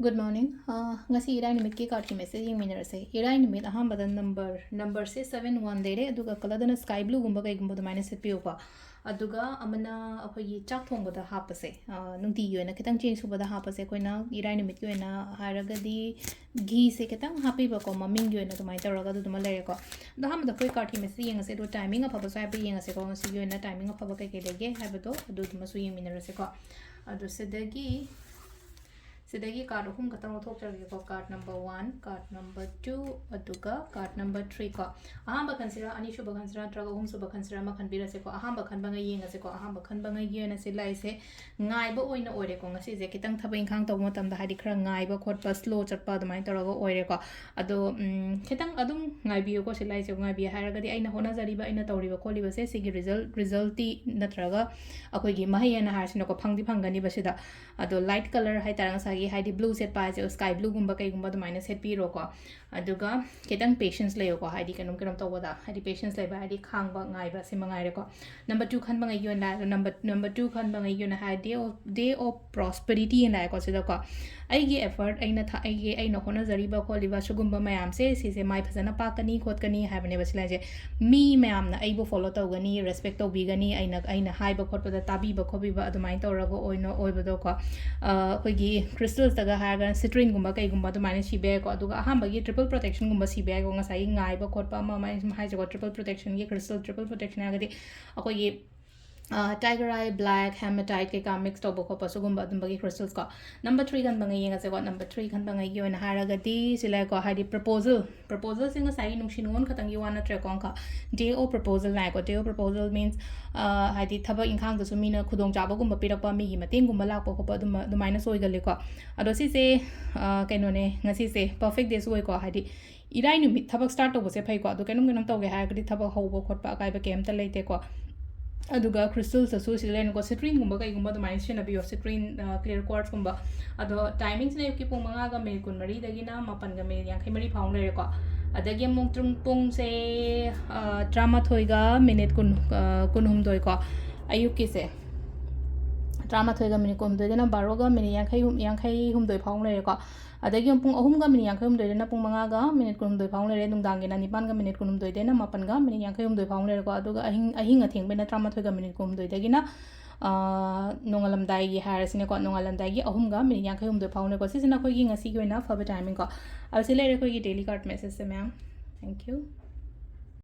Good morning. Ngasi irai nimit ki card ki message yung minor se. Irai nimit aham badan number se 71 dere aduga kaladana sky blue gumba kai gumba minus set piyo pa. Aduga amana akoy chak thong bada hapase. Nung ti yun na kitang change ko bada hapase ko na irai nimit ko na haraga di ghee se kitang happy ba ko maming yun na tumay taraga du tumalere ko. Do ham da koy card ki message yung se do timing apa ba so happy yung se ko ngasi yun na timing apa ba kai kai lege happy do adu tumasu yung minor se ko. Adu se dagi Sidagi card hum katang thok charge ko card number 1 card number 2 aduga card number 3 ko ahamba consider ani shuba consider traga hum suba consider ma khan bira se ko ahamba khan banga yenga se ko ahamba khan banga yena se lai se ngai ba oina oire ko ngasi je kitang thaba inkhang taw motam da hadi khara ngai ba khot pa slow chat pa dumai taraga oire ko ado kitang adum ngai bi ko se lai se ngai bi haraga di aina hona jari ba aina tawri ba kholi ba se sigi result ti natraga akoi gi mahayana har sino ko phangdi phangani ba sida ado light color hai tarang sa हाइडी blue set पाजे sky blue गुंबा कईगुंबा दुमाइना set पीरो को अदुगा केतंग patience लेयो को हाइडी कनुम कनुम तवदा हाइडी पेशेंस लेबा हाइडी खांगबा ngaइबा से मंगाइरे को नंबर 2 खन बंगाई योन ला नंबर 2 खन बंगाई योन हाइडी डे ऑफ प्रॉस्पेरिटी इन लाइक को सिदा को आइगे एफर्ट आइना था आइगे आइना होना जरीबा कोलिबा सुगुंबा मयाम से सिसे माइ फजना पाकनी खोतकनी हाइबने बसला जे मी मयाम ना आइबो फॉलो तौगनी रेस्पेक्ट तौबीगनी आइना हाइबा खोतपदा ताबीबा खोबीबा अदुमाइन तौरगो ओइनो ओइबदो को अखोगी क्रिस्टल्स तगा हागा सिट्रिन गुंबा कईगुंबा अदुमाइन सिबे को अदुगा अहांबगी ट्रिपल प्रोटेक्शन गुंबा सिबे को ngasai ngaiba khotpa ma mai haijego triple protection gi crystal triple protection agadi akogi tiger eye black hematite ke ka mix to boko pasugum ba dumbagi crystals ko number 3 kan bangai yenga se ko number 3 kan bangai gi ona haraga di sila ko hadi proposal singa sai nungshin won khatang yi wana tre kon ka day o proposal na ko day o proposal means hadi thaba inkhang da sumina khudong jaba gum ba pirak pa mi gi mating gum ba lak ko ko du minus oi gal ko ado si se kaino ne ngasi se perfect days oi ko hadi irai numit thabak start to se phai ko ado kenum kenum tawge hagadi thabak hobo khotpa kai ba kem ta leite ko aduga crystals asu silen ko citrine gumba kai gumba do minus na bio citrine clear quartz gumba ado timings ne ki pung manga ga me kun mari dagi na mapan ga me yang khai mari phaung le ko adagi mung trung pung se drama thoiga minute kun hum doi ko ayuk ki se drama thoiga minute kun doi na 12 ga minute yang khai hum doi phaung le ko adagi pung ahum ga minute yang khai hum doi na pung manga ga minute kun doi phaung le dung dang ge na nipan ga minute kun hum doi de na mapan ga minute yang khai hum doi phaung le ko aduga ahing athing be na drama thoiga minute kun doi dagi na nongalam dai gi har sine ko nongalam dai gi ahum ga minute yang khai hum doi phaung le ko sisina khoi gi ngasi gi na faba timing ko asile re khoi gi daily card message se ma'am thank you